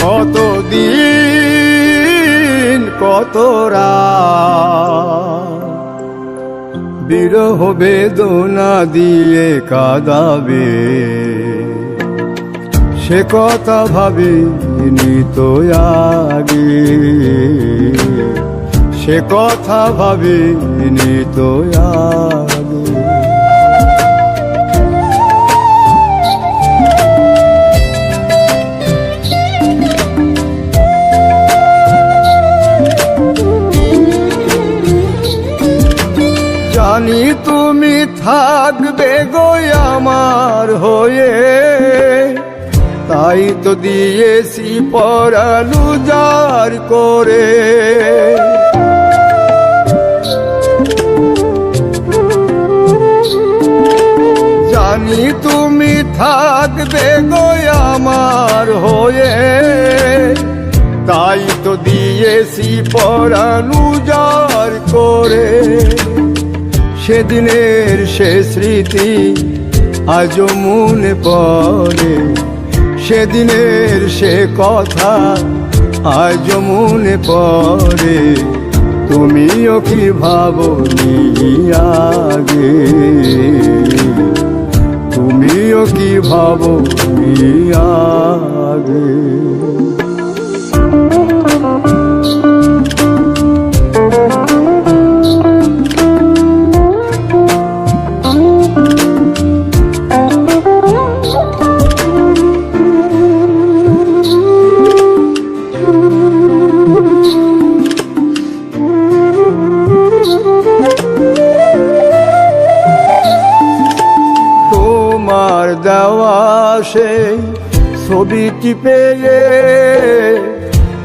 কত দিন কত রাত বিরহ বেদনা দিয়ে কাঁদাবে, সে কথা ভাবিনি তো আগে, সে কথা ভাবিনি তো আগে। জানি তুমি থাকবে গো আমার হয়ে, তাই তো দিয়েছি পরাণ উজাড় করে। জানি তুমি থাকবে গো আমার হয়ে, তাই তো দিয়েছি পরাণ উজাড় করে। সেদিনের সে স্মৃতি আজও মনে পড়ে, সেদিনের সে কথা আজও মনে পড়ে। তুমিও কি ভাবনি আগে, তুমিও কি ভাবনি আগে। তোমার দেওয়া সেই ছবিটি পেয়ে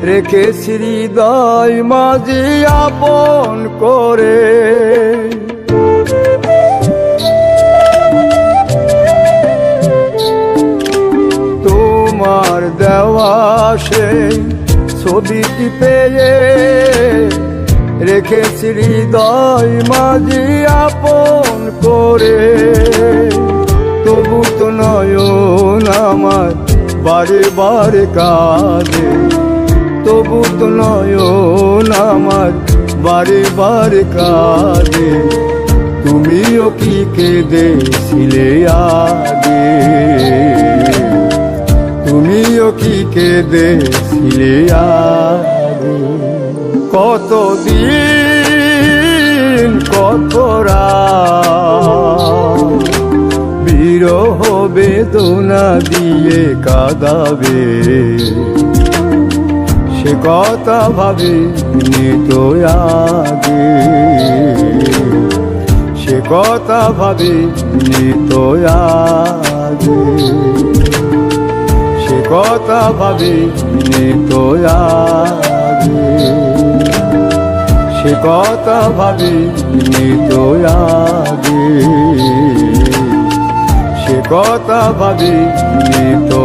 রেখেছি হৃদয় মাঝে আপন করে। তোমার দেওয়া সেই ছবিটি পেয়ে রেখেছি হৃদয় মাঝে আপন করে। তবু তো নয়ন আমার বারে বারে কাঁদে, তবু তো নয়ন আমার বারে বারে কাঁদে। তুমিও কি কেঁদেছিলে আগে, তুমিও কি কেঁদেছিলে আগে। কত দিন কত রাত বিরহ বেদনা দিয়ে কাঁদাবে, সে কথা ভাবিনি তো আগে, সে কথা ভাবিনি তো আগে, সে কথা ভাবিনি তো আগে, সে কথা ভাবিনি তো আগে, সে কথা ভাবিনি তো